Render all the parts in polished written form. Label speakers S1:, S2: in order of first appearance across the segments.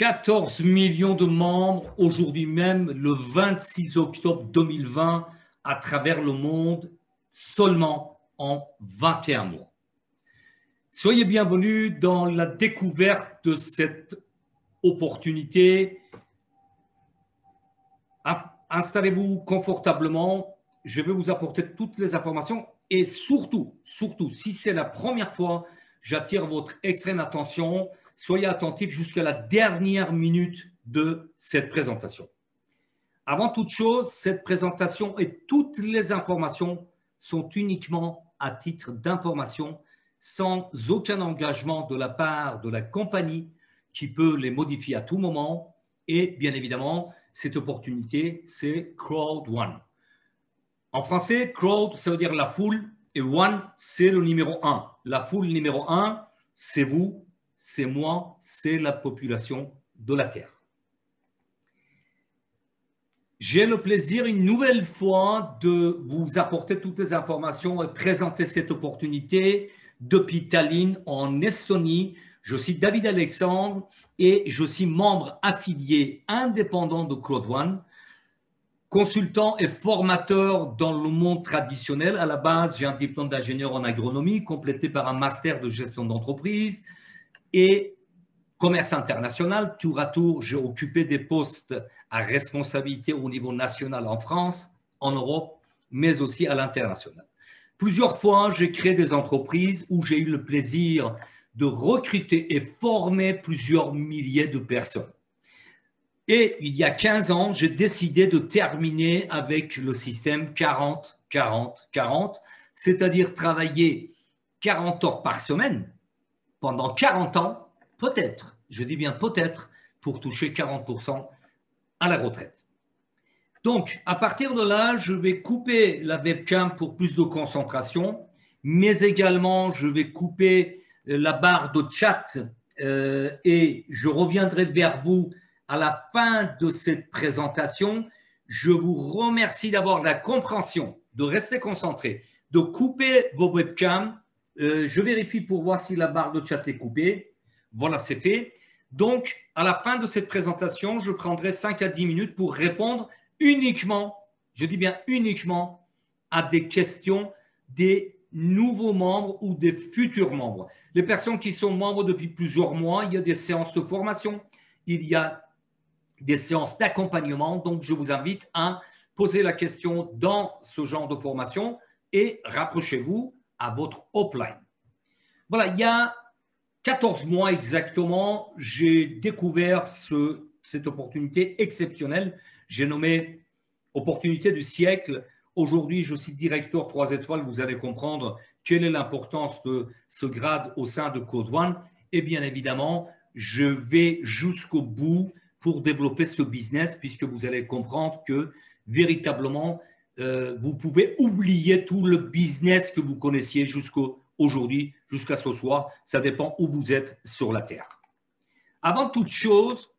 S1: 14 millions de membres aujourd'hui même, le 26 octobre 2020, à travers le monde, seulement en 21 mois. Soyez bienvenus dans la découverte de cette opportunité. Installez-vous confortablement. Je vais vous apporter toutes les informations et surtout, si c'est la première fois, j'attire votre extrême attention. Soyez attentifs jusqu'à la dernière minute de cette présentation. Avant toute chose, cette présentation et toutes les informations sont uniquement à titre d'information, sans aucun engagement de la part de la compagnie qui peut les modifier à tout moment. Et bien évidemment, cette opportunité, c'est Crowd One. En français, crowd, ça veut dire la foule, et one, c'est le numéro 1. La foule numéro 1, c'est vous, c'est moi, c'est la population de la Terre. J'ai le plaisir une nouvelle fois de vous apporter toutes les informations et présenter cette opportunité depuis Tallinn en Estonie. Je suis David Alexandre et je suis membre affilié indépendant de Crowd One, consultant et formateur dans le monde traditionnel. À la base, j'ai un diplôme d'ingénieur en agronomie complété par un master de gestion d'entreprise et commerce international. Tour à tour, j'ai occupé des postes à responsabilité au niveau national en France, en Europe, mais aussi à l'international. Plusieurs fois, j'ai créé des entreprises où j'ai eu le plaisir de recruter et former plusieurs milliers de personnes. Et il y a 15 ans, j'ai décidé de terminer avec le système 40-40-40, c'est-à-dire travailler 40 heures par semaine pendant 40 ans, peut-être, je dis bien peut-être, pour toucher 40% à la retraite. Donc, à partir de là, je vais couper la webcam pour plus de concentration, mais également, je vais couper la barre de chat et je reviendrai vers vous à la fin de cette présentation. Je vous remercie d'avoir la compréhension, de rester concentré, de couper vos webcams. Je vérifie pour voir si la barre de chat est coupée. Voilà, c'est fait. Donc, à la fin de cette présentation, je prendrai 5 à 10 minutes pour répondre uniquement, je dis bien uniquement, à des questions des nouveaux membres ou des futurs membres. Les personnes qui sont membres depuis plusieurs mois, il y a des séances de formation, il y a des séances d'accompagnement. Donc, je vous invite à poser la question dans ce genre de formation et rapprochez-vous à votre upline. Voilà, il y a 14 mois exactement, j'ai découvert cette opportunité exceptionnelle. J'ai nommé opportunité du siècle. Aujourd'hui, je suis directeur 3 étoiles. Vous allez comprendre quelle est l'importance de ce grade au sein de Crowd One. Et bien évidemment, je vais jusqu'au bout pour développer ce business, puisque vous allez comprendre que véritablement, vous pouvez oublier tout le business que vous connaissiez jusqu'aujourd'hui, jusqu'à ce soir. Ça dépend où vous êtes sur la Terre. Avant toute chose,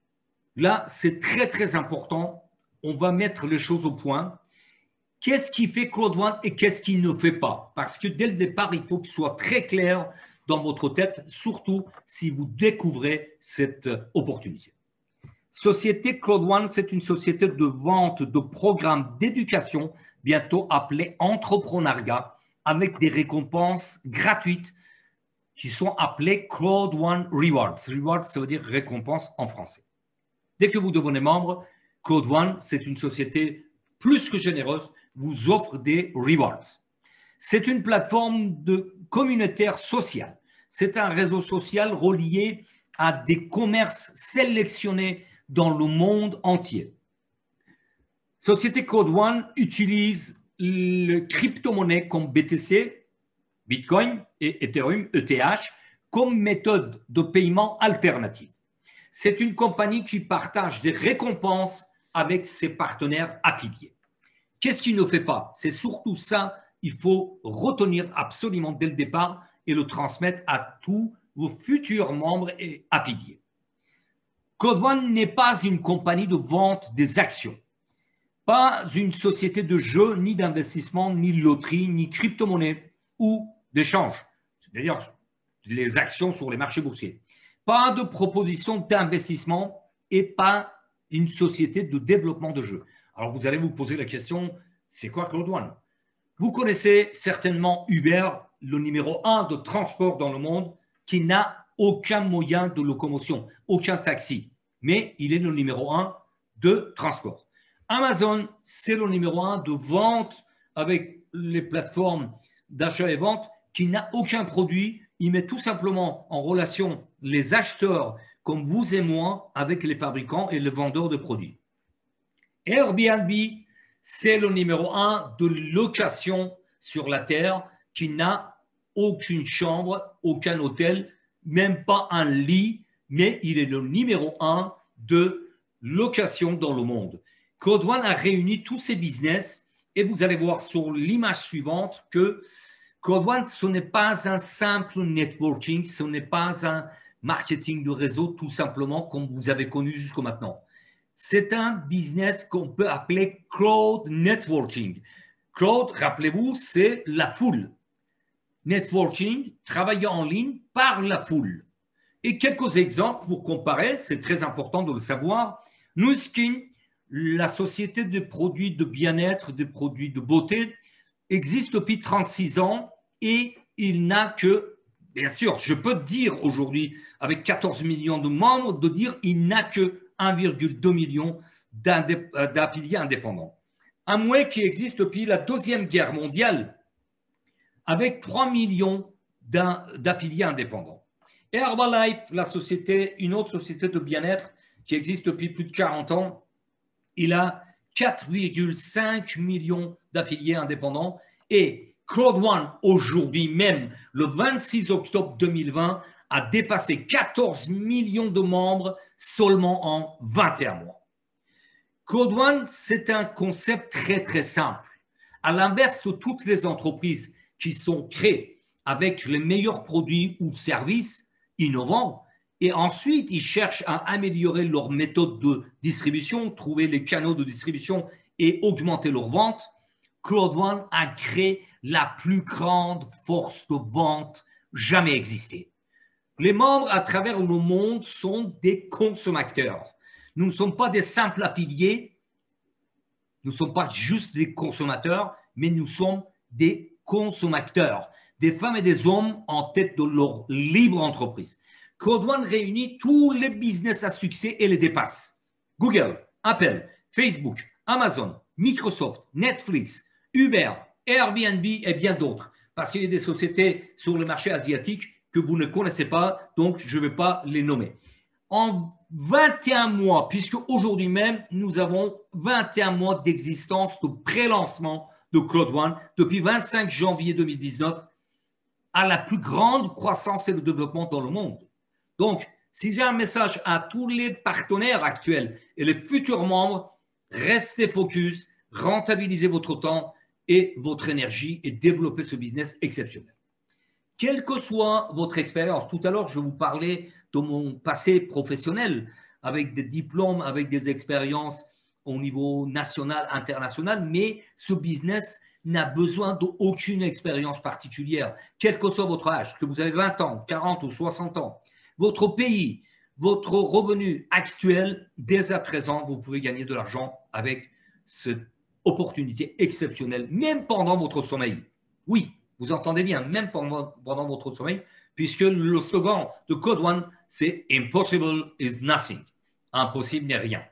S1: là, c'est très, très important. On va mettre les choses au point. Qu'est-ce qui fait Crowd One et qu'est-ce qui ne fait pas? Parce que dès le départ, il faut qu'il soit très clair dans votre tête, surtout si vous découvrez cette opportunité. Société Crowd One, c'est une société de vente de programmes d'éducation, bientôt appelée entrepreneuriat, avec des récompenses gratuites qui sont appelées Crowd One Rewards. Rewards, ça veut dire récompense en français. Dès que vous devenez membre, Crowd One, c'est une société plus que généreuse, vous offre des rewards. C'est une plateforme communautaire sociale. C'est un réseau social relié à des commerces sélectionnés dans le monde entier. Société Crowd One utilise le crypto-monnaie comme BTC, Bitcoin et Ethereum, ETH, comme méthode de paiement alternative. C'est une compagnie qui partage des récompenses avec ses partenaires affiliés. Qu'est-ce qu'il ne fait pas? C'est surtout ça, il faut retenir absolument dès le départ et le transmettre à tous vos futurs membres et affiliés. Crowd One n'est pas une compagnie de vente des actions, pas une société de jeux, ni d'investissement, ni de loterie, ni crypto-monnaie ou d'échange, c'est-à-dire les actions sur les marchés boursiers. Pas de proposition d'investissement et pas une société de développement de jeux. Alors, vous allez vous poser la question, c'est quoi Cloud One? Vous connaissez certainement Uber, le numéro 1 de transport dans le monde, qui n'a aucun moyen de locomotion, aucun taxi, mais il est le numéro 1 de transport. Amazon, c'est le numéro 1 de vente avec les plateformes d'achat et vente qui n'a aucun produit. Il met tout simplement en relation les acheteurs comme vous et moi avec les fabricants et les vendeurs de produits. Airbnb, c'est le numéro 1 de location sur la Terre qui n'a aucune chambre, aucun hôtel, même pas un lit, mais il est le numéro 1 de location dans le monde. Cloud One a réuni tous ces business et vous allez voir sur l'image suivante que Cloud One, ce n'est pas un simple networking, ce n'est pas un marketing de réseau tout simplement comme vous avez connu jusqu'à maintenant. C'est un business qu'on peut appeler crowd networking. Crowd, rappelez-vous, c'est la foule. Networking, travailler en ligne par la foule. Et quelques exemples pour comparer, c'est très important de le savoir. Nu Skin, la société de produits de bien-être, de produits de beauté, existe depuis 36 ans et il n'a que, bien sûr, je peux dire aujourd'hui, avec 14 millions de membres, de dire il n'a que 1,2 million d'affiliés indépendants. Amway qui existe depuis la Deuxième Guerre mondiale avec 3 millions d'affiliés indépendants. Et Herbalife, la société, une autre société de bien-être qui existe depuis plus de 40 ans, il a 4,5 millions d'affiliés indépendants et Cloud One, aujourd'hui même, le 26 octobre 2020, a dépassé 14 millions de membres seulement en 21 mois. Cloud One, c'est un concept très, très simple. À l'inverse de toutes les entreprises qui sont créées avec les meilleurs produits ou services innovants, et ensuite, ils cherchent à améliorer leur méthode de distribution, trouver les canaux de distribution et augmenter leurs ventes. Cloud One a créé la plus grande force de vente jamais existée. Les membres à travers le monde sont des consommateurs. Nous ne sommes pas des simples affiliés, nous ne sommes pas juste des consommateurs, mais nous sommes des consommateurs, des femmes et des hommes en tête de leur libre entreprise. Cloud One réunit tous les business à succès et les dépasse. Google, Apple, Facebook, Amazon, Microsoft, Netflix, Uber, Airbnb et bien d'autres. Parce qu'il y a des sociétés sur le marché asiatique que vous ne connaissez pas, donc je ne vais pas les nommer. En 21 mois, puisque aujourd'hui même, nous avons 21 mois d'existence de pré-lancement de Cloud One, depuis 25 janvier 2019, à la plus grande croissance et le développement dans le monde. Donc, si j'ai un message à tous les partenaires actuels et les futurs membres, restez focus, rentabilisez votre temps et votre énergie et développez ce business exceptionnel. Quelle que soit votre expérience, tout à l'heure, je vous parlais de mon passé professionnel avec des diplômes, avec des expériences au niveau national, international, mais ce business n'a besoin d'aucune expérience particulière, quel que soit votre âge, que vous avez 20 ans, 40 ou 60 ans, votre pays, votre revenu actuel, dès à présent, vous pouvez gagner de l'argent avec cette opportunité exceptionnelle, même pendant votre sommeil. Oui, vous entendez bien, même pendant votre sommeil, puisque le slogan de Cloud One, c'est « Impossible is nothing ». Impossible n'est rien.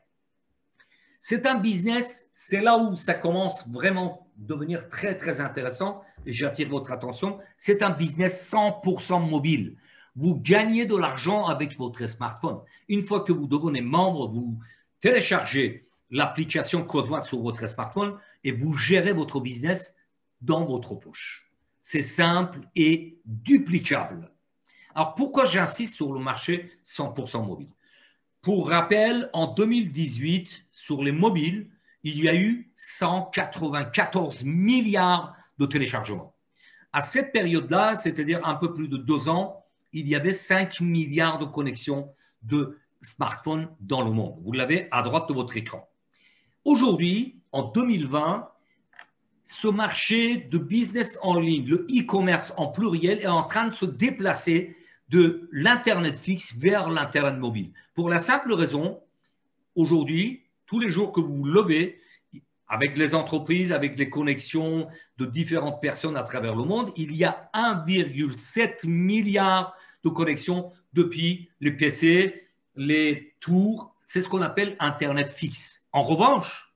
S1: C'est un business, c'est là où ça commence vraiment à devenir très, très intéressant, et j'attire votre attention, c'est un business 100% mobile. Vous gagnez de l'argent avec votre smartphone. Une fois que vous devenez membre, vous téléchargez l'application Cloud One sur votre smartphone et vous gérez votre business dans votre poche. C'est simple et duplicable. Alors, pourquoi j'insiste sur le marché 100% mobile? Pour rappel, en 2018, sur les mobiles, il y a eu 194 milliards de téléchargements. À cette période-là, c'est-à-dire un peu plus de 2 ans, il y avait 5 milliards de connexions de smartphones dans le monde. Vous l'avez à droite de votre écran. Aujourd'hui, en 2020, ce marché de business en ligne, le e-commerce en pluriel, est en train de se déplacer de l'Internet fixe vers l'Internet mobile. Pour la simple raison aujourd'hui, tous les jours que vous vous levez, avec les entreprises, avec les connexions de différentes personnes à travers le monde, il y a 1,7 milliard de connexions depuis les PC, les tours. C'est ce qu'on appelle Internet fixe. En revanche,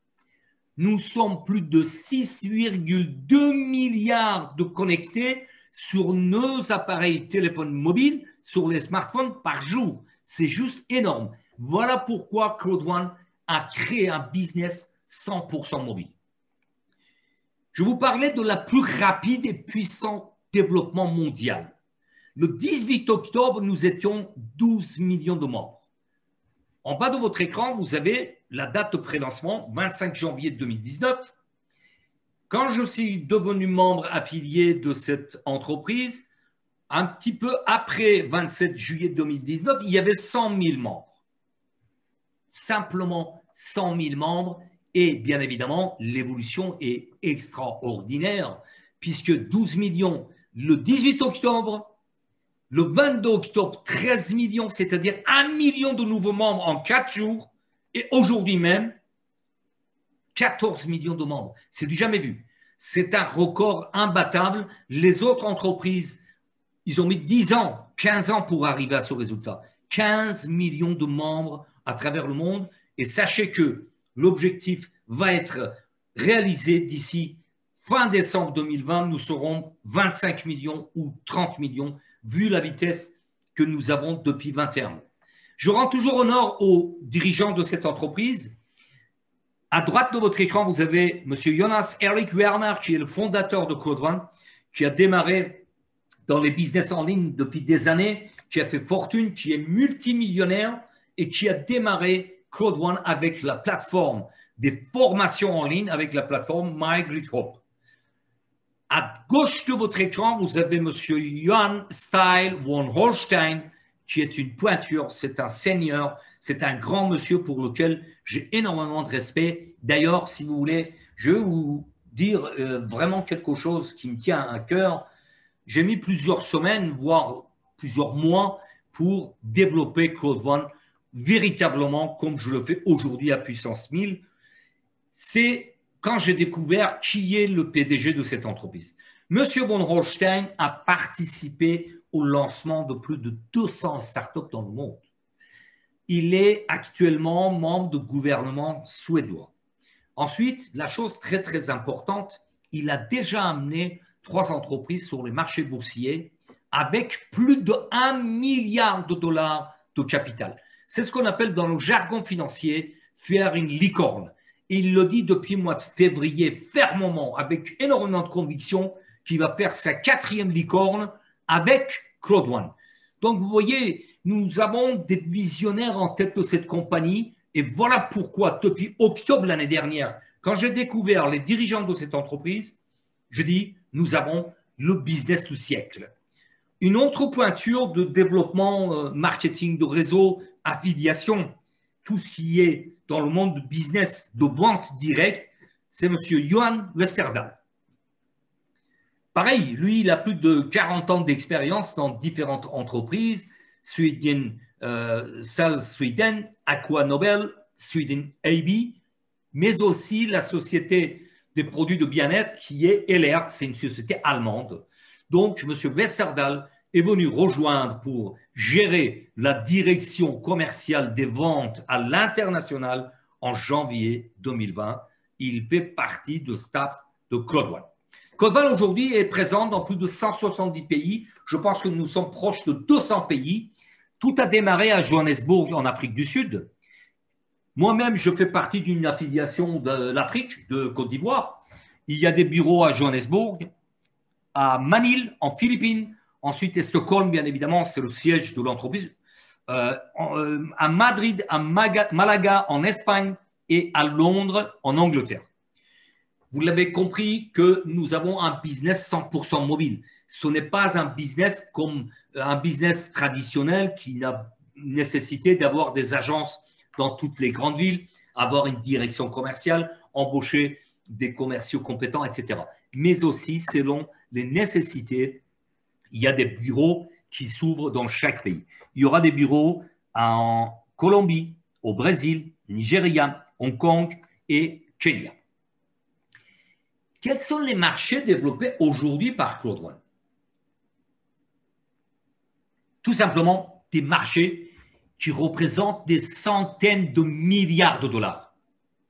S1: nous sommes plus de 6,2 milliards de connectés sur nos appareils téléphones mobiles, sur les smartphones par jour. C'est juste énorme. Voilà pourquoi Cloud1 a créé un business 100% mobile. Je vous parlais de la plus rapide et puissant développement mondial. Le 18 octobre, nous étions 12 millions de membres. En bas de votre écran, vous avez la date de prélancement, 25 janvier 2019. Quand je suis devenu membre affilié de cette entreprise, un petit peu après 27 juillet 2019, il y avait 100 000 membres. Simplement 100 000 membres. Et bien évidemment, l'évolution est extraordinaire, puisque 12 millions le 18 octobre, le 22 octobre, 13 millions, c'est-à-dire 1 million de nouveaux membres en 4 jours, et aujourd'hui même, 14 millions de membres. C'est du jamais vu. C'est un record imbattable. Les autres entreprises, ils ont mis 10 ans, 15 ans pour arriver à ce résultat. 15 millions de membres à travers le monde. Et sachez que l'objectif va être réalisé d'ici fin décembre 2020. Nous serons 25 millions ou 30 millions, vu la vitesse que nous avons depuis 21 ans. Je rends toujours honneur aux dirigeants de cette entreprise. À droite de votre écran, vous avez M. Jonas Erik Werner, qui est le fondateur de Cloud1, qui a démarré dans les business en ligne depuis des années, qui a fait fortune, qui est multimillionnaire et qui a démarré Cloud1 avec la plateforme des formations en ligne, avec la plateforme MyGreatHope. À gauche de votre écran, vous avez M. Johan Style von Holstein, qui est une pointure, c'est un seigneur, c'est un grand monsieur pour lequel j'ai énormément de respect. D'ailleurs, si vous voulez, je vais vous dire vraiment quelque chose qui me tient à cœur. J'ai mis plusieurs semaines, voire plusieurs mois, pour développer Cloud1 véritablement comme je le fais aujourd'hui à puissance 1000. C'est quand j'ai découvert qui est le PDG de cette entreprise. Monsieur von Holstein a participé au lancement de plus de 200 startups dans le monde. Il est actuellement membre du gouvernement suédois. Ensuite, la chose très, très importante, il a déjà amené 3 entreprises sur les marchés boursiers avec plus de 1 milliard de dollars de capital. C'est ce qu'on appelle dans le jargon financier faire une licorne. Et il le dit depuis le mois de février fermement, avec énormément de conviction, qu'il va faire sa 4e licorne avec Cloud1. Donc, vous voyez, nous avons des visionnaires en tête de cette compagnie. Et voilà pourquoi, depuis octobre l'année dernière, quand j'ai découvert les dirigeants de cette entreprise, je dis, nous avons le business du siècle. Une autre pointure de développement marketing, de réseau, affiliation, tout ce qui est dans le monde du business de vente directe, c'est M. Johan Westerdahl. Pareil, lui, il a plus de 40 ans d'expérience dans différentes entreprises, Sweden, Sales Sweden, Aqua Nobel, Sweden AB, mais aussi la société des produits de bien-être qui est LR, c'est une société allemande. Donc, M. Westerdahl est venu rejoindre pour gérer la direction commerciale des ventes à l'international en janvier 2020. Il fait partie du staff de Cloud1. Cloud1 aujourd'hui est présent dans plus de 170 pays. Je pense que nous sommes proches de 200 pays. Tout a démarré à Johannesburg, en Afrique du Sud. Moi-même, je fais partie d'une affiliation de l'Afrique, de Côte d'Ivoire. Il y a des bureaux à Johannesburg, à Manille, en Philippines. Ensuite, à Stockholm, bien évidemment, c'est le siège de l'entreprise. À Madrid, à Malaga, en Espagne et à Londres, en Angleterre. Vous l'avez compris que nous avons un business 100% mobile. Ce n'est pas un business comme un business traditionnel qui n'a nécessité d'avoir des agences dans toutes les grandes villes, avoir une direction commerciale, embaucher des commerciaux compétents, etc. Mais aussi, selon les nécessités, il y a des bureaux qui s'ouvrent dans chaque pays. Il y aura des bureaux en Colombie, au Brésil, Nigeria, Hong Kong et Kenya. Quels sont les marchés développés aujourd'hui par Claude One? Tout simplement des marchés qui représentent des centaines de milliards de dollars.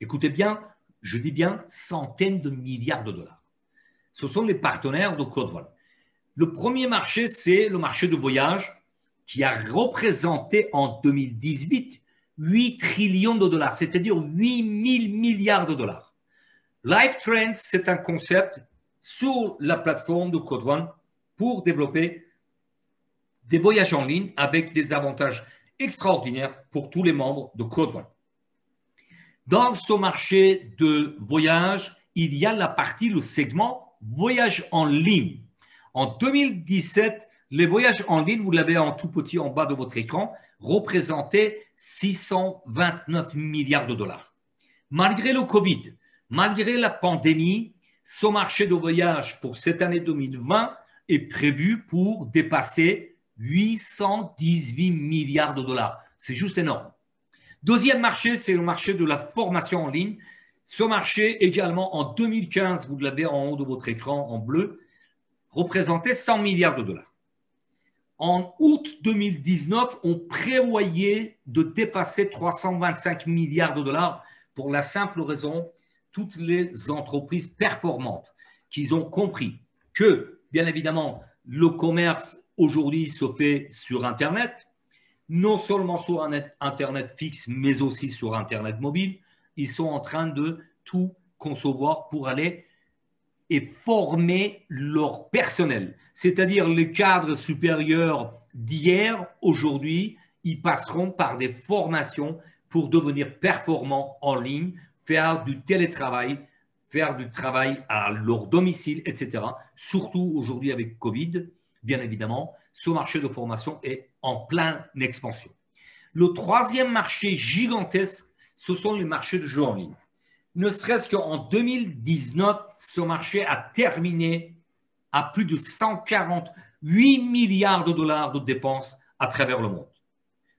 S1: Écoutez bien, je dis bien centaines de milliards de dollars. Ce sont les partenaires de Claude One. Le premier marché, c'est le marché de voyage qui a représenté en 2018 8 trillions de dollars, c'est-à-dire 8 000 milliards de dollars. Life Trends, c'est un concept sur la plateforme de Claude One pour développer des voyages en ligne avec des avantages extraordinaires pour tous les membres de Claude One. Dans ce marché de voyage, il y a la partie, le segment voyage en ligne. En 2017, les voyages en ligne, vous l'avez en tout petit en bas de votre écran, représentaient 629 milliards de dollars. Malgré le Covid, malgré la pandémie, ce marché de voyage pour cette année 2020 est prévu pour dépasser 818 milliards de dollars. C'est juste énorme. Deuxième marché, c'est le marché de la formation en ligne. Ce marché, également en 2015, vous l'avez en haut de votre écran en bleu, représentait 100 milliards de dollars. En août 2019, on prévoyait de dépasser 325 milliards de dollars pour la simple raison, toutes les entreprises performantes qui ont compris que, bien évidemment, le commerce aujourd'hui se fait sur Internet, non seulement sur un Internet fixe, mais aussi sur Internet mobile. Ils sont en train de tout concevoir pour aller et former leur personnel. C'est-à-dire les cadres supérieurs d'hier, aujourd'hui, ils passeront par des formations pour devenir performants en ligne, faire du télétravail, faire du travail à leur domicile, etc. Surtout aujourd'hui avec Covid, bien évidemment, ce marché de formation est en pleine expansion. Le troisième marché gigantesque, ce sont les marchés de jeux en ligne. Ne serait-ce qu'en 2019, ce marché a terminé à plus de 148 milliards de dollars de dépenses à travers le monde.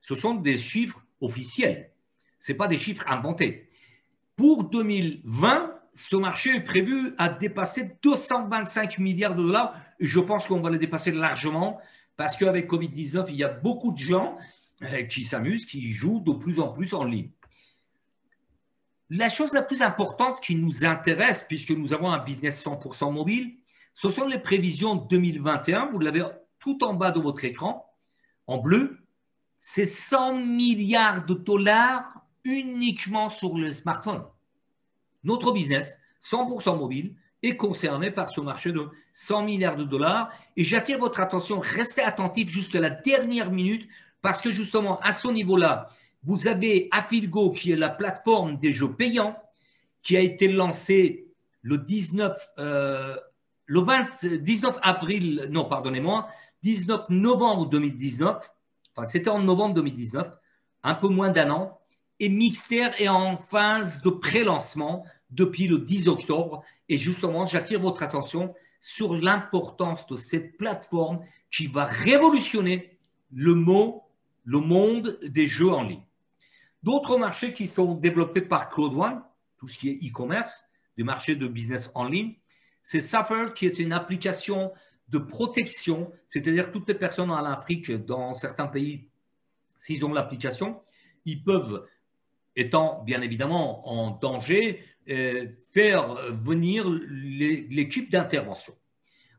S1: Ce sont des chiffres officiels, ce n'est pas des chiffres inventés. Pour 2020, ce marché est prévu à dépasser 225 milliards de dollars et je pense qu'on va le dépasser largement parce qu'avec Covid-19, il y a beaucoup de gens qui s'amusent, qui jouent de plus en plus en ligne. La chose la plus importante qui nous intéresse, puisque nous avons un business 100% mobile, ce sont les prévisions 2021. Vous l'avez tout en bas de votre écran, en bleu. C'est 100 milliards de dollars uniquement sur le smartphone. Notre business, 100% mobile, est concerné par ce marché de 100 milliards de dollars. Et j'attire votre attention, restez attentifs jusqu'à la dernière minute, parce que justement, à ce niveau-là, vous avez Affilgo, qui est la plateforme des jeux payants, qui a été lancée le 19 avril, non, pardonnez-moi, 19 novembre 2019. Enfin, c'était en novembre 2019, un peu moins d'un an. Et Mixter est en phase de pré-lancement depuis le 10 octobre. Et justement, j'attire votre attention sur l'importance de cette plateforme qui va révolutionner le monde des jeux en ligne. D'autres marchés qui sont développés par Claude One, tout ce qui est e-commerce, des marchés de business en ligne, c'est Safer qui est une application de protection, c'est-à-dire toutes les personnes en Afrique, dans certains pays, s'ils ont l'application, ils peuvent, étant bien évidemment en danger, faire venir l'équipe d'intervention.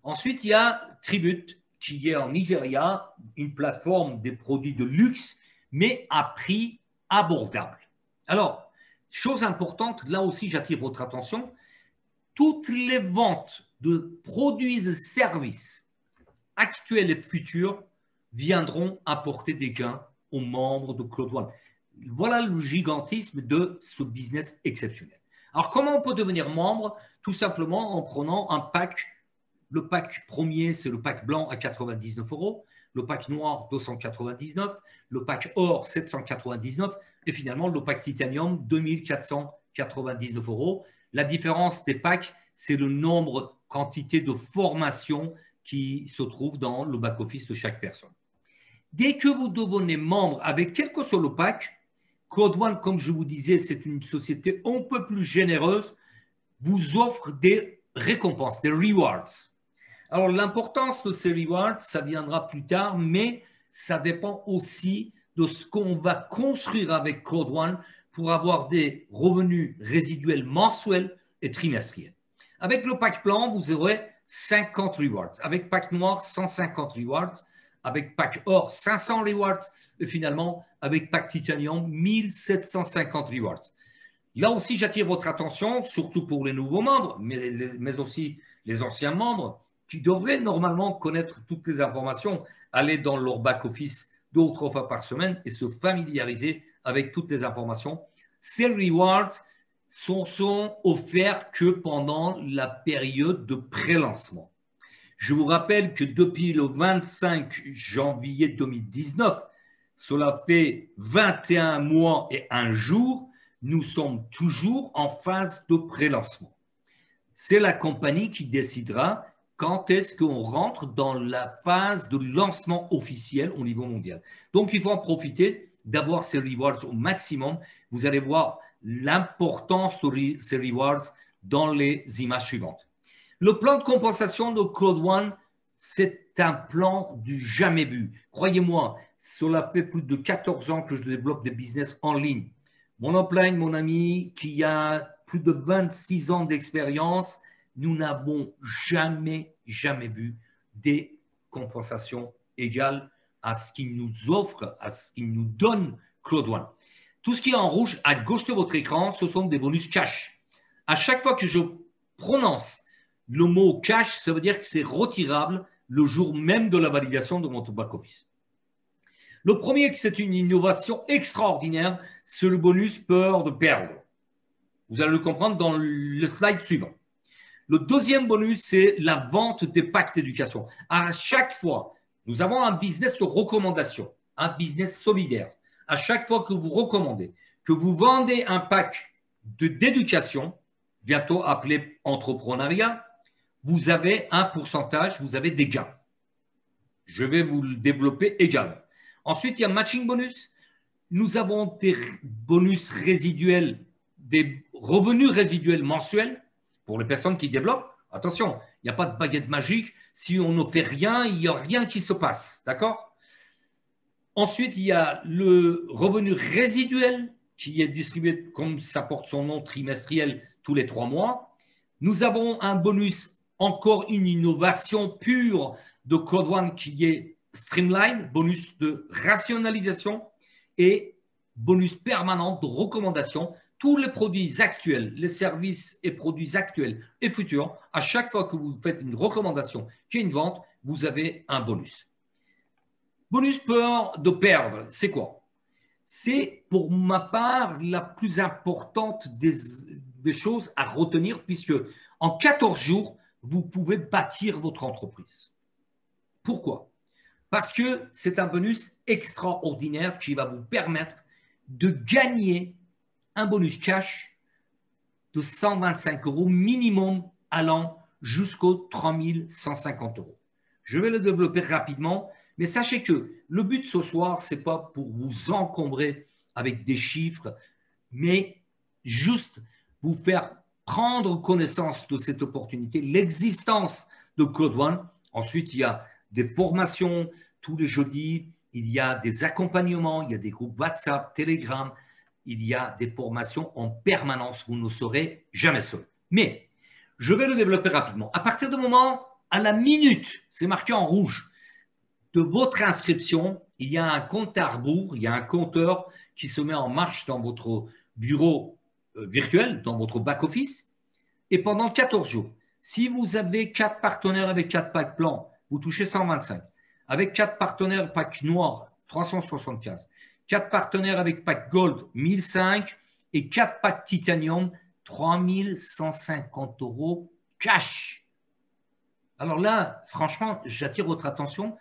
S1: Ensuite, il y a Tribute qui est en Nigeria, une plateforme des produits de luxe, mais à prix abordable. Alors, chose importante, là aussi j'attire votre attention, toutes les ventes de produits et services actuels et futurs viendront apporter des gains aux membres de Claude One. Voilà le gigantisme de ce business exceptionnel. Alors, comment on peut devenir membre? Tout simplement en prenant un pack. Le pack premier, c'est le pack blanc à 99 €. Le pack noir, 299, le pack or, 799, et finalement le pack titanium, 2499 €. La différence des packs, c'est le nombre, quantité de formations qui se trouvent dans le back-office de chaque personne. Dès que vous devenez membre avec quel que soit le pack, Code One, comme je vous disais, c'est une société un peu plus généreuse, vous offre des récompenses, des rewards. Alors, l'importance de ces rewards, ça viendra plus tard, mais ça dépend aussi de ce qu'on va construire avec Code One pour avoir des revenus résiduels mensuels et trimestriels. Avec le pack blanc, vous aurez 50 rewards. Avec pack noir, 150 rewards. Avec pack or, 500 rewards. Et finalement, avec pack titanium, 1750 rewards. Là aussi, j'attire votre attention, surtout pour les nouveaux membres, mais aussi les anciens membres, qui devraient normalement connaître toutes les informations, aller dans leur back-office 2 ou 3 fois par semaine et se familiariser avec toutes les informations. Ces rewards sont offerts que pendant la période de pré-lancement. Je vous rappelle que depuis le 25 janvier 2019, cela fait 21 mois et 1 jour, nous sommes toujours en phase de pré-lancement. C'est la compagnie qui décidera quand est-ce qu'on rentre dans la phase de lancement officiel au niveau mondial. Donc, il faut en profiter d'avoir ces rewards au maximum. Vous allez voir l'importance de ces rewards dans les images suivantes. Le plan de compensation de Code One, c'est un plan du jamais vu. Croyez-moi, cela fait plus de 14 ans que je développe des business en ligne. Mon upline, mon ami, qui a plus de 26 ans d'expérience, nous n'avons jamais vu des compensations égales à ce qu'il nous offre, à ce qu'il nous donne Code One. Tout ce qui est en rouge à gauche de votre écran, ce sont des bonus cash. À chaque fois que je prononce le mot cash, ça veut dire que c'est retirable le jour même de la validation de votre back-office. Le premier, c'est une innovation extraordinaire, c'est le bonus peur de perdre. Vous allez le comprendre dans le slide suivant. Le deuxième bonus, c'est la vente des packs d'éducation. À chaque fois, nous avons un business de recommandation, un business solidaire. À chaque fois que vous recommandez, que vous vendez un pack d'éducation, bientôt appelé entrepreneuriat, vous avez un pourcentage, vous avez des gains. Je vais vous le développer également. Ensuite, il y a matching bonus. Nous avons des bonus résiduels, des revenus résiduels mensuels pour les personnes qui développent. Attention, il n'y a pas de baguette magique. Si on ne fait rien, il n'y a rien qui se passe. D'accord? Ensuite, il y a le revenu résiduel qui est distribué, comme ça porte son nom, trimestriel tous les 3 mois. Nous avons un bonus, encore une innovation pure de Code One qui est Streamline, bonus de rationalisation et bonus permanent de recommandation. Tous les produits actuels, les services et produits actuels et futurs, à chaque fois que vous faites une recommandation qui est une vente, vous avez un bonus. Bonus peur de perdre, c'est quoi? C'est pour ma part la plus importante des choses à retenir puisque en 14 jours, vous pouvez bâtir votre entreprise. Pourquoi? Parce que c'est un bonus extraordinaire qui va vous permettre de gagner un bonus cash de 125 € minimum allant jusqu'aux 3150 €. Je vais le développer rapidement, mais sachez que le but ce soir, ce n'est pas pour vous encombrer avec des chiffres, mais juste vous faire prendre connaissance de cette opportunité, l'existence de Code One. Ensuite, il y a des formations tous les jeudis, il y a des accompagnements, il y a des groupes WhatsApp, Telegram, il y a des formations en permanence. Vous ne serez jamais seul. Mais je vais le développer rapidement. À partir du moment, à la minute, c'est marqué en rouge, de votre inscription, il y a un compte à rebours, il y a un compteur qui se met en marche dans votre bureau virtuel, dans votre back-office. Et pendant 14 jours, si vous avez 4 partenaires avec 4 packs blancs, vous touchez 125. Avec 4 partenaires pack noir, 375. 4 partenaires avec pack gold, 1005. Et 4 packs titanium, 3150 € cash. Alors là, franchement, j'attire votre attention.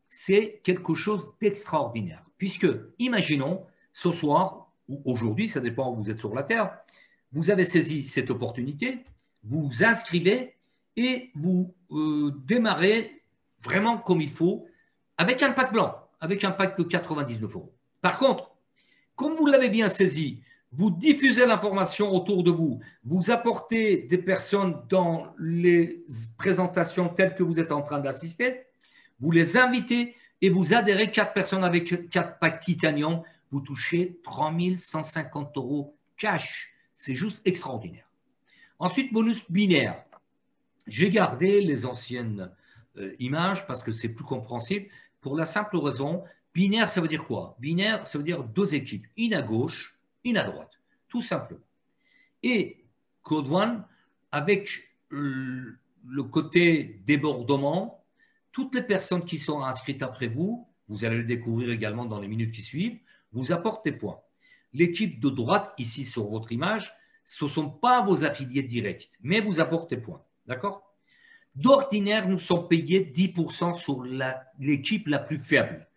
S1: C'est quelque chose d'extraordinaire. Puisque, imaginons, ce soir, ou aujourd'hui, ça dépend où vous êtes sur la Terre, vous avez saisi cette opportunité, vous vous inscrivez et vous démarrez vraiment comme il faut avec un pack blanc, avec un pack de 99 €. Par contre, Comme vous l'avez bien saisi, vous diffusez l'information autour de vous, vous apportez des personnes dans les présentations telles que vous êtes en train d'assister, vous les invitez et vous adhérez 4 personnes avec 4 packs Titanium, vous touchez 3 150 € cash. C'est juste extraordinaire. Ensuite, bonus binaire. J'ai gardé les anciennes images parce que c'est plus compréhensible pour la simple raison, binaire, ça veut dire quoi? Binaire, ça veut dire 2 équipes, une à gauche, une à droite, tout simplement. Et Code One, avec le côté débordement, toutes les personnes qui sont inscrites après vous, vous allez le découvrir également dans les minutes qui suivent, vous apportent des points. L'équipe de droite, ici sur votre image, ce ne sont pas vos affiliés directs, mais vous apportent des points. D'accord? D'ordinaire, nous sommes payés 10% sur l'équipe la plus faible.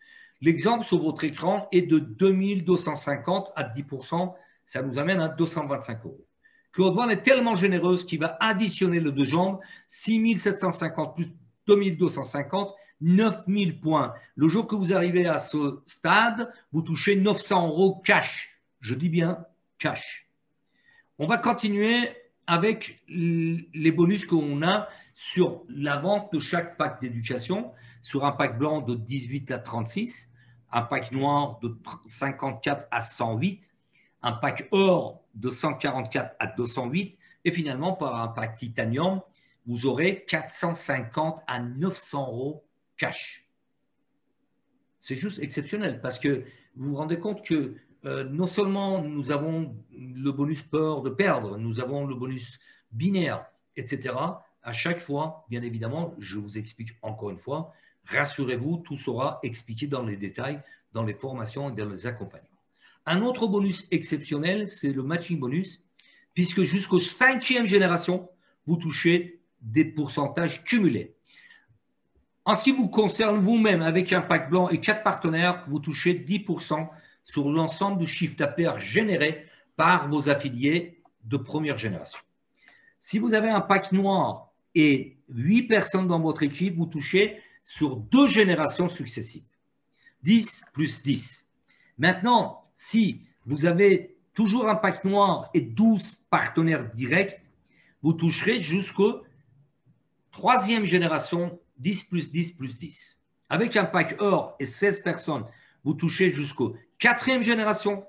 S1: L'exemple sur votre écran est de 2250 à 10%, ça nous amène à 225 €. Code One est tellement généreuse qu'il va additionner le 2 jambes, 6750 plus 2250, 9000 points. Le jour que vous arrivez à ce stade, vous touchez 900 € cash. Je dis bien cash. On va continuer avec les bonus qu'on a sur la vente de chaque pack d'éducation, sur un pack blanc de 18 à 36, un pack noir de 54 à 108, un pack or de 144 à 208, et finalement, par un pack titanium, vous aurez 450 à 900 € cash. C'est juste exceptionnel parce que vous vous rendez compte que non seulement nous avons le bonus peur de perdre, nous avons le bonus binaire, etc. À chaque fois, bien évidemment, je vous explique encore une fois, rassurez-vous, tout sera expliqué dans les détails, dans les formations et dans les accompagnements. Un autre bonus exceptionnel, c'est le matching bonus, puisque jusqu'aux 5e génération, vous touchez des pourcentages cumulés. En ce qui vous concerne vous-même, avec un pack blanc et 4 partenaires, vous touchez 10% sur l'ensemble du chiffre d'affaires généré par vos affiliés de première génération. Si vous avez un pack noir et 8 personnes dans votre équipe, vous touchez sur 2 générations successives. 10 plus 10. Maintenant, si vous avez toujours un pack noir et 12 partenaires directs, vous toucherez jusqu'au 3e génération 10 plus 10 plus 10. Avec un pack or et 16 personnes, vous touchez jusqu'au 4e génération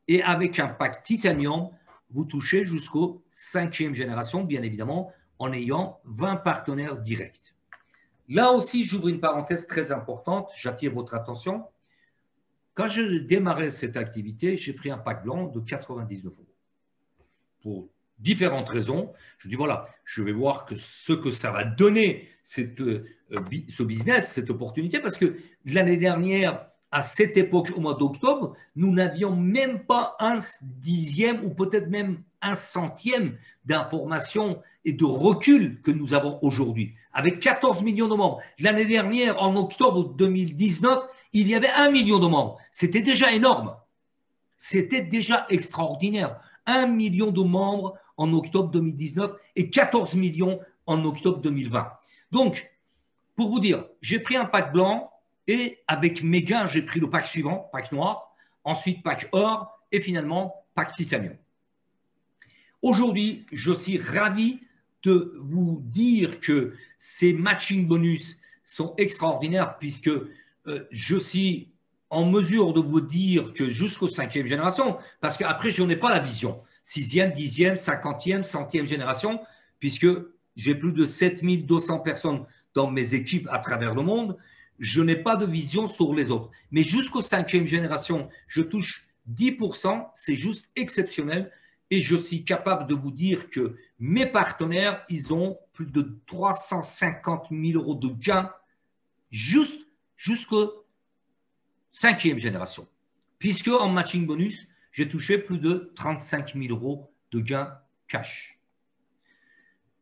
S1: et avec un pack titanium, vous touchez jusqu'au 5e génération, bien évidemment, en ayant 20 partenaires directs. Là aussi, j'ouvre une parenthèse très importante, j'attire votre attention. Quand je démarrais cette activité, j'ai pris un pack blanc de 99 €. Pour différentes raisons, je dis voilà, je vais voir ce que ça va donner ce business, cette opportunité, parce que l'année dernière, à cette époque, au mois d'octobre, nous n'avions même pas un dixième ou peut-être même un centième d'informations et de recul que nous avons aujourd'hui, avec 14 millions de membres. L'année dernière, en octobre 2019, il y avait 1 million de membres. C'était déjà énorme. C'était déjà extraordinaire. 1 million de membres en octobre 2019 et 14 millions en octobre 2020. Donc, pour vous dire, j'ai pris un pack blanc et avec mes gains, j'ai pris le pack suivant, pack noir, ensuite pack or et finalement pack titanium. Aujourd'hui, je suis ravi de vous dire que ces matching bonus sont extraordinaires puisque je suis en mesure de vous dire que jusqu'aux 5e génération, parce qu'après, je n'ai pas la vision. 6e, 10e, 50e, 100e génération, puisque j'ai plus de 7200 personnes dans mes équipes à travers le monde, je n'ai pas de vision sur les autres. Mais jusqu'aux 5e génération, je touche 10%, c'est juste exceptionnel. Et je suis capable de vous dire que mes partenaires, ils ont plus de 350 000 € de gains juste jusqu'aux 5e génération. Puisque en matching bonus, j'ai touché plus de 35 000 € de gains cash.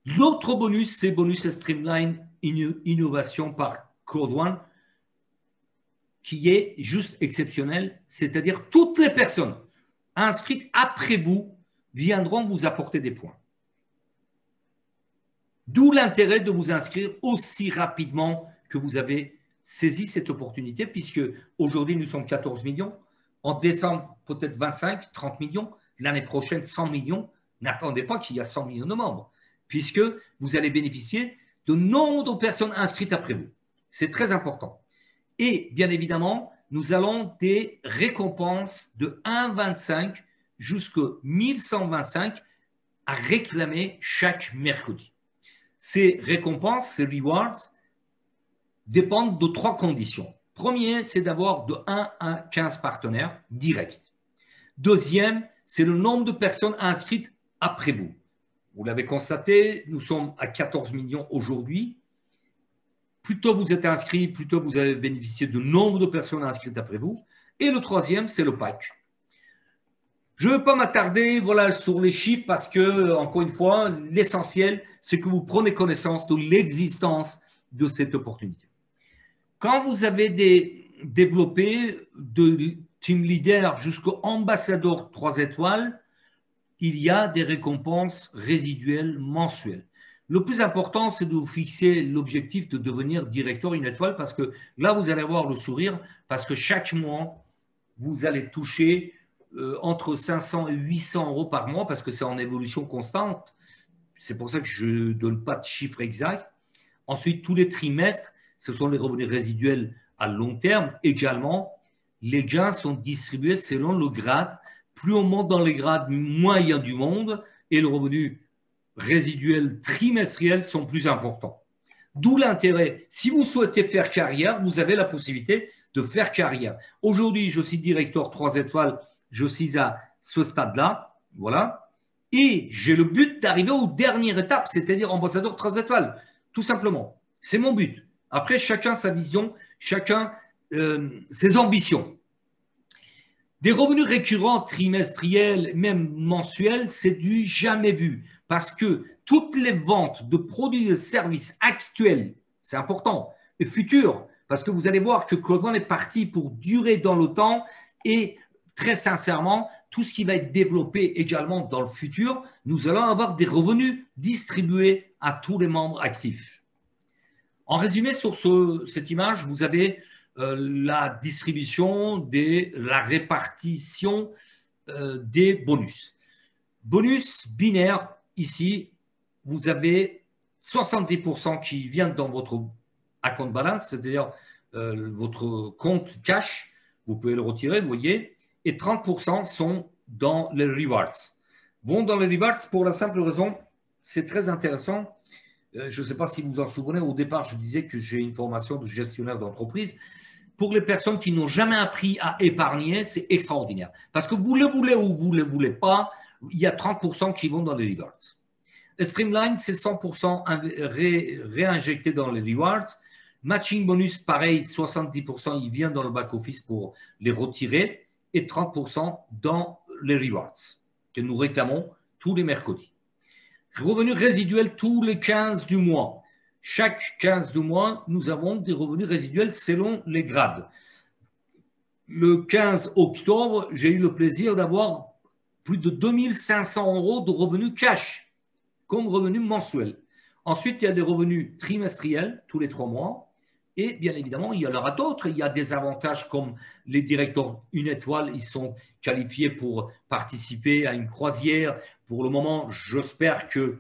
S1: L'autre bonus, c'est bonus Streamline Innovation par Code One, qui est juste exceptionnel, c'est-à-dire toutes les personnes inscrites après vous viendront vous apporter des points. D'où l'intérêt de vous inscrire aussi rapidement que vous avez saisi cette opportunité, puisque aujourd'hui nous sommes 14 millions. En décembre peut-être 25, 30 millions, l'année prochaine 100 millions. N'attendez pas qu'il y a 100 millions de membres, puisque vous allez bénéficier de nombre de personnes inscrites après vous. C'est très important. Et bien évidemment, nous allons des récompenses de 1,25 jusqu'à 1125 à réclamer chaque mercredi. Ces récompenses, ces rewards, dépendent de 3 conditions. Premier, c'est d'avoir de 1 à 15 partenaires directs. Deuxième, c'est le nombre de personnes inscrites après vous. Vous l'avez constaté, nous sommes à 14 millions aujourd'hui. Plus tôt vous êtes inscrit, plus tôt vous avez bénéficié de nombre de personnes inscrites après vous. Et le troisième, c'est le pack. Je ne veux pas m'attarder sur les chiffres parce que, encore une fois, l'essentiel, c'est que vous prenez connaissance de l'existence de cette opportunité. Quand vous avez développé de team leader jusqu'au ambassadeur 3 étoiles, il y a des récompenses résiduelles mensuelles. Le plus important, c'est de vous fixer l'objectif de devenir directeur 1 étoile parce que là, vous allez avoir le sourire parce que chaque mois, vous allez toucher entre 500 et 800 euros par mois parce que c'est en évolution constante. C'est pour ça que je ne donne pas de chiffre exact. Ensuite, tous les trimestres, ce sont les revenus résiduels à long terme. Également, les gains sont distribués selon le grade. Plus on monte dans les grades, moins il y a du monde et le revenu résiduel trimestriel sont plus importants. D'où l'intérêt. Si vous souhaitez faire carrière, vous avez la possibilité de faire carrière. Aujourd'hui, je suis directeur 3 étoiles. Je suis à ce stade-là, voilà, et j'ai le but d'arriver aux dernières étapes, c'est-à-dire ambassadeur 3 étoiles, tout simplement. C'est mon but. Après, chacun sa vision, chacun ses ambitions. Des revenus récurrents trimestriels, même mensuels, c'est du jamais vu, parce que toutes les ventes de produits et de services actuels, c'est important, et futurs, parce que vous allez voir que Claude One est parti pour durer dans le temps et très sincèrement, tout ce qui va être développé également dans le futur, nous allons avoir des revenus distribués à tous les membres actifs. En résumé, sur cette image, vous avez la distribution, la répartition des bonus. Bonus binaire, ici, vous avez 70% qui viennent dans votre account balance, c'est-à-dire votre compte cash, vous pouvez le retirer, vous voyez, et 30% sont dans les rewards. Vont dans les rewards pour la simple raison, c'est très intéressant. Je ne sais pas si vous vous en souvenez, au départ, je disais que j'ai une formation de gestionnaire d'entreprise. Pour les personnes qui n'ont jamais appris à épargner, c'est extraordinaire. Parce que vous le voulez ou vous ne le voulez pas, il y a 30% qui vont dans les rewards. Streamline, c'est 100% réinjecté dans les rewards. Matching bonus, pareil, 70%, il vient dans le back-office pour les retirer et 30% dans les rewards que nous réclamons tous les mercredis. Revenus résiduels tous les 15 du mois. Chaque 15 du mois, nous avons des revenus résiduels selon les grades. Le 15 octobre, j'ai eu le plaisir d'avoir plus de 2500 euros de revenus cash comme revenus mensuels. Ensuite, il y a des revenus trimestriels tous les 3 mois. Et bien évidemment, il y en aura d'autres. Il y a des avantages comme les directeurs 1 étoile, ils sont qualifiés pour participer à une croisière. Pour le moment, j'espère que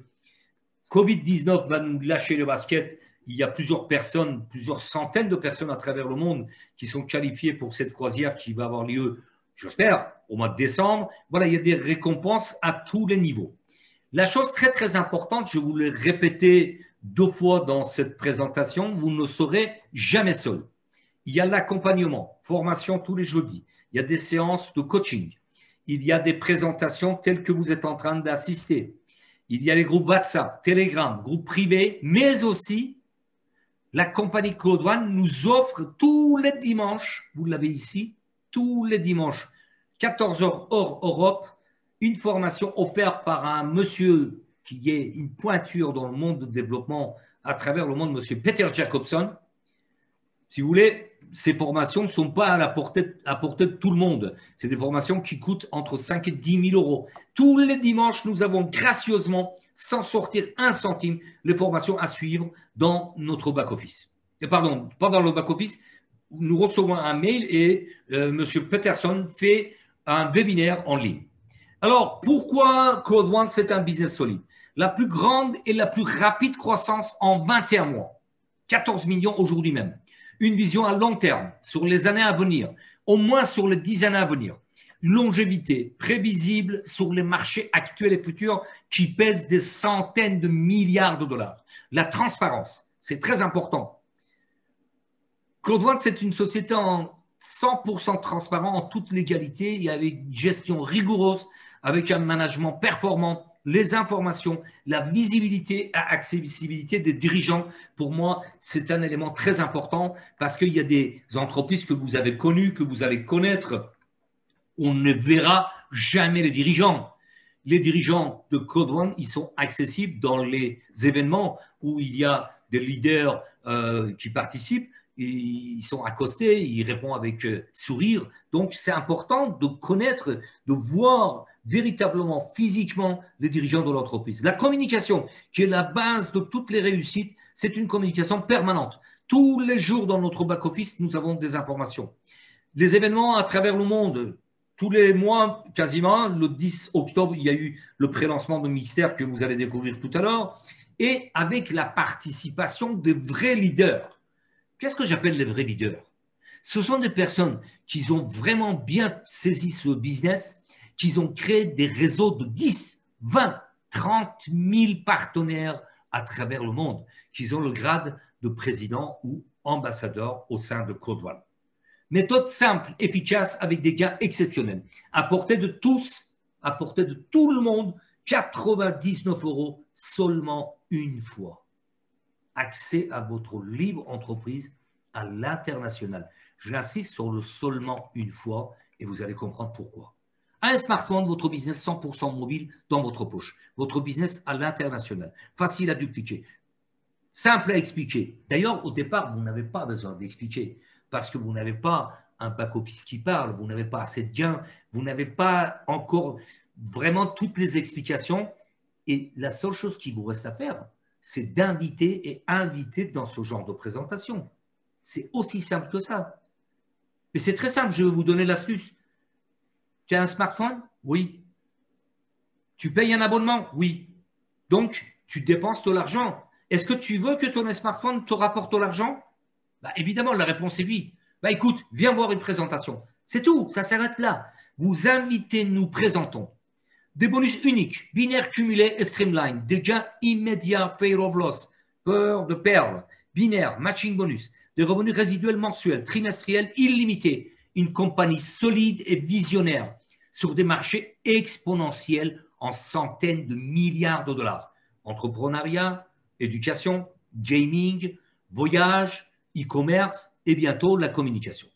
S1: Covid-19 va nous lâcher le basket. Il y a plusieurs personnes, plusieurs centaines de personnes à travers le monde qui sont qualifiées pour cette croisière qui va avoir lieu, j'espère, au mois de décembre. Voilà, il y a des récompenses à tous les niveaux. La chose très, très importante, je vous l'ai répété 2 fois dans cette présentation, vous ne serez jamais seul. Il y a l'accompagnement, formation tous les jeudis. Il y a des séances de coaching. Il y a des présentations telles que vous êtes en train d'assister. Il y a les groupes WhatsApp, Telegram, groupes privés, mais aussi la compagnie Claude One nous offre tous les dimanches, vous l'avez ici, tous les dimanches, 14h hors Europe, une formation offerte par un monsieur qui est une pointure dans le monde du développement à travers le monde, monsieur Peter Jacobson. Si vous voulez, ces formations ne sont pas à la portée de tout le monde. C'est des formations qui coûtent entre 5 et 10 000 euros. Tous les dimanches, nous avons gracieusement, sans sortir un centime, les formations à suivre dans notre back-office. Pardon, pas dans le back-office. Nous recevons un mail et monsieur Peterson fait un webinaire en ligne. Alors, pourquoi Code One, c'est un business solide? La plus grande et la plus rapide croissance en 21 mois. 14 millions aujourd'hui même. Une vision à long terme, sur les années à venir, au moins sur les 10 années à venir. Longévité prévisible sur les marchés actuels et futurs qui pèsent des centaines de milliards de dollars. La transparence, c'est très important. Code One, c'est une société en 100% transparent, en toute légalité et avec une gestion rigoureuse, avec un management performant, les informations, la visibilité et accessibilité des dirigeants. Pour moi, c'est un élément très important parce qu'il y a des entreprises que vous avez connues, que vous allez connaître. On ne verra jamais les dirigeants. Les dirigeants de Code One, ils sont accessibles dans les événements où il y a des leaders qui participent. Ils sont accostés, ils répondent avec sourire. Donc, c'est important de connaître, de voir véritablement, physiquement, les dirigeants de l'entreprise. La communication, qui est la base de toutes les réussites, c'est une communication permanente. Tous les jours dans notre back-office, nous avons des informations. Les événements à travers le monde, tous les mois, quasiment, le 10 octobre, il y a eu le pré-lancement de Mixter que vous allez découvrir tout à l'heure, et avec la participation des vrais leaders. Qu'est-ce que j'appelle les vrais leaders? Ce sont des personnes qui ont vraiment bien saisi ce business, qui ont créé des réseaux de 10, 20, 30 000 partenaires à travers le monde, qui ont le grade de président ou ambassadeur au sein de Code One. Méthode simple, efficace, avec des gains exceptionnels. À portée de tous, à portée de tout le monde, 99 € seulement une fois. Accès à votre libre entreprise à l'international. J'insiste sur le seulement une fois et vous allez comprendre pourquoi. Un smartphone, votre business 100% mobile dans votre poche. Votre business à l'international. Facile à dupliquer. Simple à expliquer. D'ailleurs, au départ, vous n'avez pas besoin d'expliquer parce que vous n'avez pas un back-office qui parle, vous n'avez pas assez de gains, vous n'avez pas encore vraiment toutes les explications. Et la seule chose qui vous reste à faire, c'est d'inviter et inviter dans ce genre de présentation. C'est aussi simple que ça. Et c'est très simple, je vais vous donner l'astuce. Tu as un smartphone? Oui. Tu payes un abonnement? Oui. Donc, tu dépenses de l'argent. Est-ce que tu veux que ton smartphone te rapporte de l'argent? Bah, évidemment, la réponse est oui. Bah, écoute, viens voir une présentation. C'est tout, ça s'arrête là. Vous invitez, nous présentons. Des bonus uniques, binaires cumulés et streamline, des gains immédiats, fear of loss, peur de perdre, binaire, matching bonus, des revenus résiduels mensuels, trimestriels illimités, une compagnie solide et visionnaire sur des marchés exponentiels en centaines de milliards de dollars. Entrepreneuriat, éducation, gaming, voyage, e-commerce et bientôt la communication.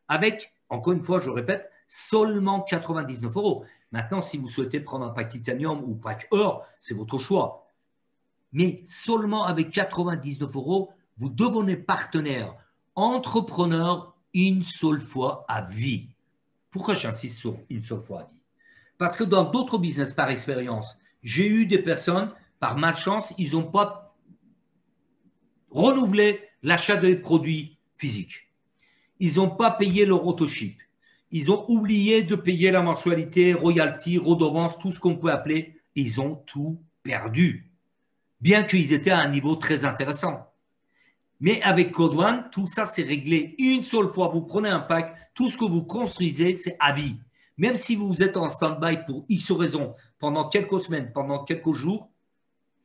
S1: Avec, encore une fois, je répète, seulement 99 €. Maintenant, si vous souhaitez prendre un pack titanium ou pack or, c'est votre choix. Mais seulement avec 99 €, vous devenez partenaire, entrepreneur une seule fois à vie. Pourquoi j'insiste sur une seule fois à vie? Parce que dans d'autres business, par expérience, j'ai eu des personnes, par malchance, ils n'ont pas renouvelé l'achat des produits physiques. Ils n'ont pas payé leur autoship. Ils ont oublié de payer la mensualité, royalty, redevance, tout ce qu'on peut appeler. Ils ont tout perdu, bien qu'ils étaient à un niveau très intéressant. Mais avec Code One, tout ça, c'est réglé une seule fois. Vous prenez un pack, tout ce que vous construisez, c'est à vie. Même si vous êtes en stand-by pour X raisons, pendant quelques semaines, pendant quelques jours,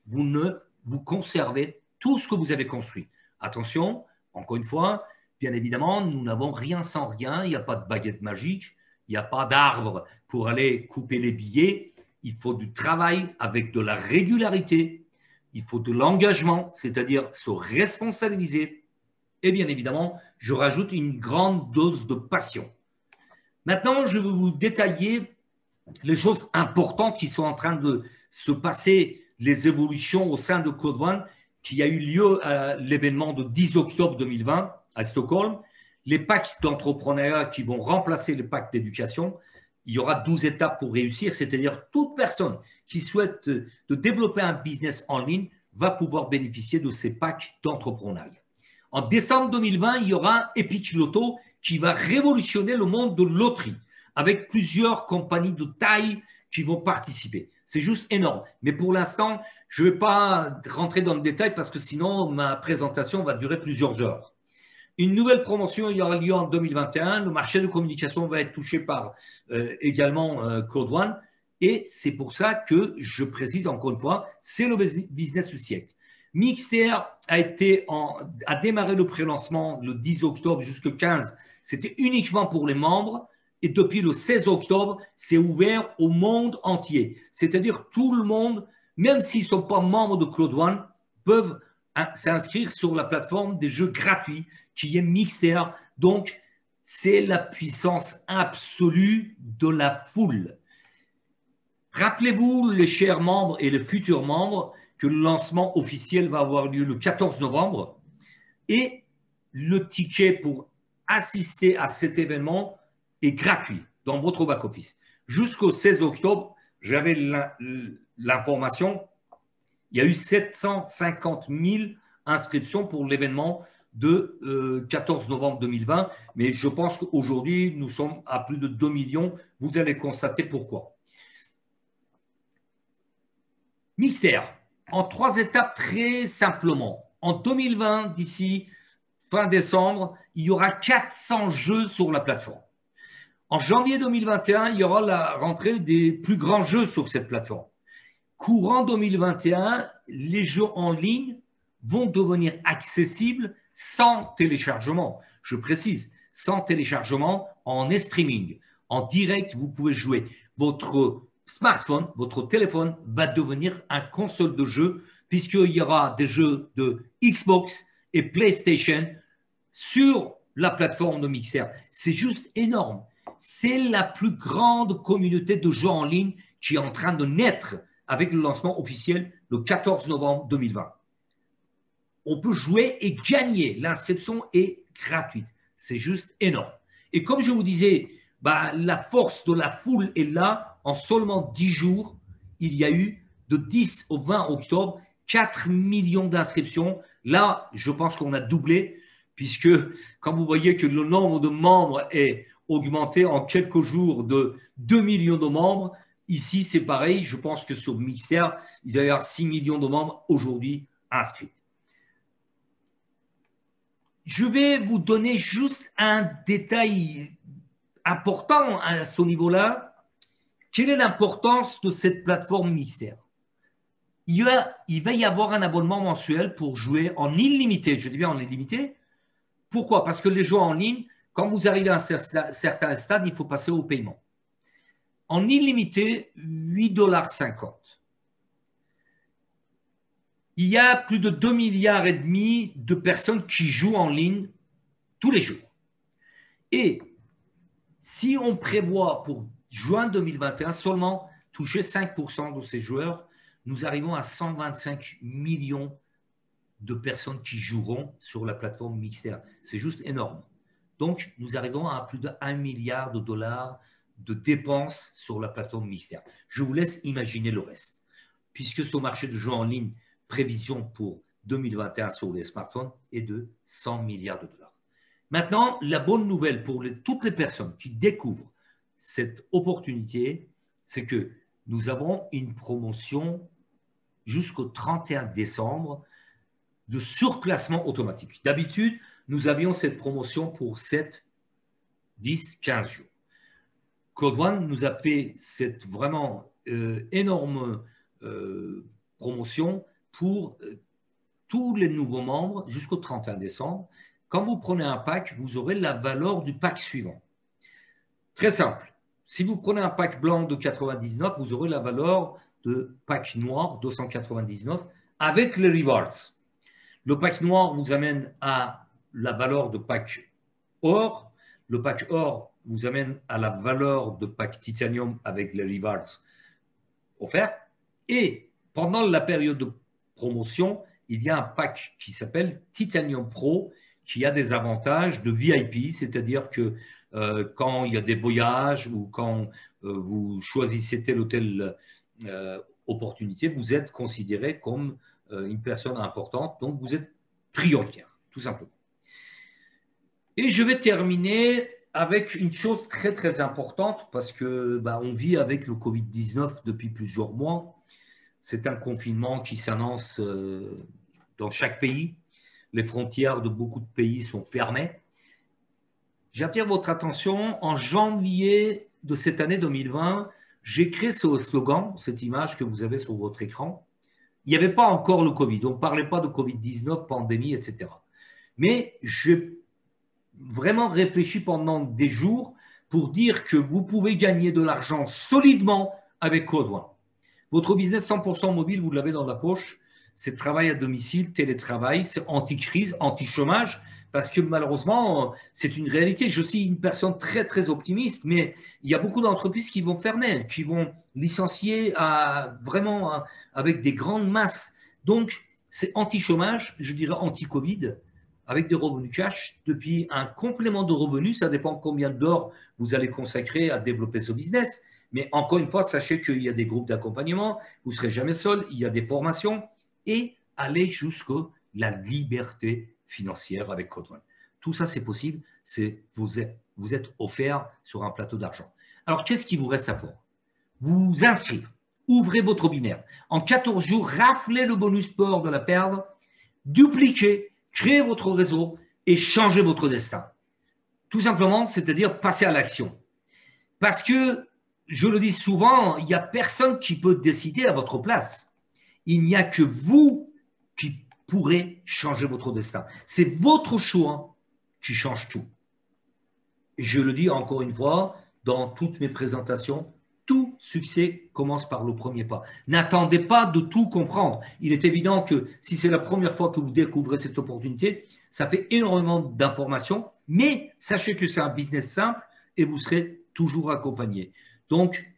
S1: vous conservez tout ce que vous avez construit. Attention, encore une fois, bien évidemment, nous n'avons rien sans rien. Il n'y a pas de baguette magique. Il n'y a pas d'arbre pour aller couper les billets. Il faut du travail avec de la régularité. Il faut de l'engagement, c'est-à-dire se responsabiliser. Et bien évidemment, je rajoute une grande dose de passion. Maintenant, je vais vous détailler les choses importantes qui sont en train de se passer, les évolutions au sein de Code One, qui a eu lieu à l'événement de 10 octobre 2020 à Stockholm. Les packs d'entrepreneuriat qui vont remplacer les packs d'éducation. Il y aura 12 étapes pour réussir, c'est-à-dire toute personne qui souhaite de développer un business en ligne va pouvoir bénéficier de ces packs d'entrepreneuriat. En décembre 2020, il y aura un Epic Lotto qui va révolutionner le monde de loterie avec plusieurs compagnies de taille qui vont participer. C'est juste énorme. Mais pour l'instant, je ne vais pas rentrer dans le détail parce que sinon, ma présentation va durer plusieurs heures. Une nouvelle promotion il y aura lieu en 2021. Le marché de communication va être touché par également Claude One. Et c'est pour ça que je précise encore une fois, c'est le business du siècle. Mixter a démarré le pré-lancement le 10 octobre jusqu'au 15. C'était uniquement pour les membres. Et depuis le 16 octobre, c'est ouvert au monde entier. C'est-à-dire tout le monde, même s'ils ne sont pas membres de Claude One, peuvent s'inscrire sur la plateforme des jeux gratuits qui est Mixter. Donc, c'est la puissance absolue de la foule. Rappelez-vous, les chers membres et les futurs membres, que le lancement officiel va avoir lieu le 14 novembre et le ticket pour assister à cet événement est gratuit dans votre back-office. Jusqu'au 16 octobre, j'avais l'information, il y a eu 750 000 inscriptions pour l'événement de 14 novembre 2020, mais je pense qu'aujourd'hui, nous sommes à plus de 2 millions. Vous allez constater pourquoi. Mixter, en 3 étapes très simplement. En 2020, d'ici fin décembre, il y aura 400 jeux sur la plateforme. En janvier 2021, il y aura la rentrée des plus grands jeux sur cette plateforme. Courant 2021, les jeux en ligne vont devenir accessibles sans téléchargement. Je précise, sans téléchargement, en streaming. En direct, vous pouvez jouer. Votre smartphone, votre téléphone va devenir un console de jeu puisqu'il y aura des jeux de Xbox et PlayStation sur la plateforme de Mixer. C'est juste énorme. C'est la plus grande communauté de jeux en ligne qui est en train de naître avec le lancement officiel le 14 novembre 2020. On peut jouer et gagner. L'inscription est gratuite. C'est juste énorme. Et comme je vous disais, la force de la foule est là. En seulement 10 jours, il y a eu de 10 au 20 octobre 4 millions d'inscriptions. Là, je pense qu'on a doublé puisque quand vous voyez que le nombre de membres est augmenté en quelques jours de 2 millions de membres, ici c'est pareil. Je pense que sur Mixer, il doit y avoir 6 millions de membres aujourd'hui inscrits. Je vais vous donner juste un détail important à ce niveau-là. Quelle est l'importance de cette plateforme Mixer? Il va y avoir un abonnement mensuel pour jouer en illimité. Je dis bien en illimité. Pourquoi? Parce que les jeux en ligne, quand vous arrivez à un certain stade, il faut passer au paiement. En illimité, 8,50 $. Il y a plus de 2,5 milliards de personnes qui jouent en ligne tous les jours. Et si on prévoit pour juin 2021 seulement toucher 5% de ces joueurs, nous arrivons à 125 millions de personnes qui joueront sur la plateforme Mixer. C'est juste énorme. Donc, nous arrivons à plus de 1 milliard de dollars de dépenses sur la plateforme Mixer. Je vous laisse imaginer le reste. Puisque ce marché de jeux en ligne, prévision pour 2021 sur les smartphones, est de 100 milliards de dollars. Maintenant, la bonne nouvelle pour toutes les personnes qui découvrent cette opportunité, c'est que nous avons une promotion jusqu'au 31 décembre de surclassement automatique. D'habitude, nous avions cette promotion pour 7, 10, 15 jours. Claude One nous a fait cette vraiment énorme promotion pour tous les nouveaux membres jusqu'au 31 décembre. Quand vous prenez un pack, vous aurez la valeur du pack suivant. Très simple. Si vous prenez un pack blanc de 99, vous aurez la valeur de pack noir 299 avec les rewards. Le pack noir vous amène à la valeur de pack or. Le pack or vous amène à la valeur de pack titanium avec les rewards offerts. Et pendant la période de promotion, il y a un pack qui s'appelle Titanium Pro qui a des avantages de VIP, c'est-à-dire que quand il y a des voyages ou quand vous choisissez telle ou telle opportunité, vous êtes considéré comme une personne importante, donc vous êtes prioritaire, tout simplement. Et je vais terminer avec une chose très très importante, parce que on vit avec le Covid-19 depuis plusieurs mois. C'est un confinement qui s'annonce dans chaque pays. Les frontières de beaucoup de pays sont fermées. J'attire votre attention, en janvier de cette année 2020, j'ai créé ce slogan, cette image que vous avez sur votre écran. Il n'y avait pas encore le Covid, on ne parlait pas de Covid-19, pandémie, etc. Mais j'ai vraiment réfléchi pendant des jours pour dire que vous pouvez gagner de l'argent solidement avec Code One. Votre business 100% mobile, vous l'avez dans la poche. C'est travail à domicile, télétravail, c'est anti-crise, anti-chômage, parce que malheureusement, c'est une réalité. Je suis une personne très, très optimiste, mais il y a beaucoup d'entreprises qui vont fermer, qui vont licencier vraiment avec des grandes masses. Donc, c'est anti-chômage, je dirais anti-Covid, avec des revenus cash, depuis un complément de revenus, ça dépend combien d'heures vous allez consacrer à développer ce business. Mais encore une fois, sachez qu'il y a des groupes d'accompagnement, vous ne serez jamais seul, il y a des formations et allez jusqu'à la liberté financière avec Code One. Tout ça, c'est possible, vous êtes offert sur un plateau d'argent. Alors, qu'est-ce qui vous reste à faire? Vous inscrire, ouvrez votre binaire. En 14 jours, raflez le bonus peur de la perdre, dupliquez, créez votre réseau et changez votre destin. Tout simplement, c'est-à-dire passer à l'action. Parce que je le dis souvent, il n'y a personne qui peut décider à votre place. Il n'y a que vous qui pourrez changer votre destin. C'est votre choix qui change tout. Et je le dis encore une fois, dans toutes mes présentations, tout succès commence par le premier pas. N'attendez pas de tout comprendre. Il est évident que si c'est la première fois que vous découvrez cette opportunité, ça fait énormément d'informations, mais sachez que c'est un business simple et vous serez toujours accompagné. Donc,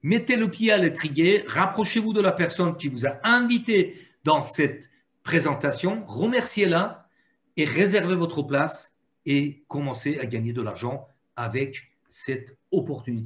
S1: mettez le pied à l'étrier, rapprochez-vous de la personne qui vous a invité dans cette présentation, remerciez-la et réservez votre place et commencez à gagner de l'argent avec cette opportunité.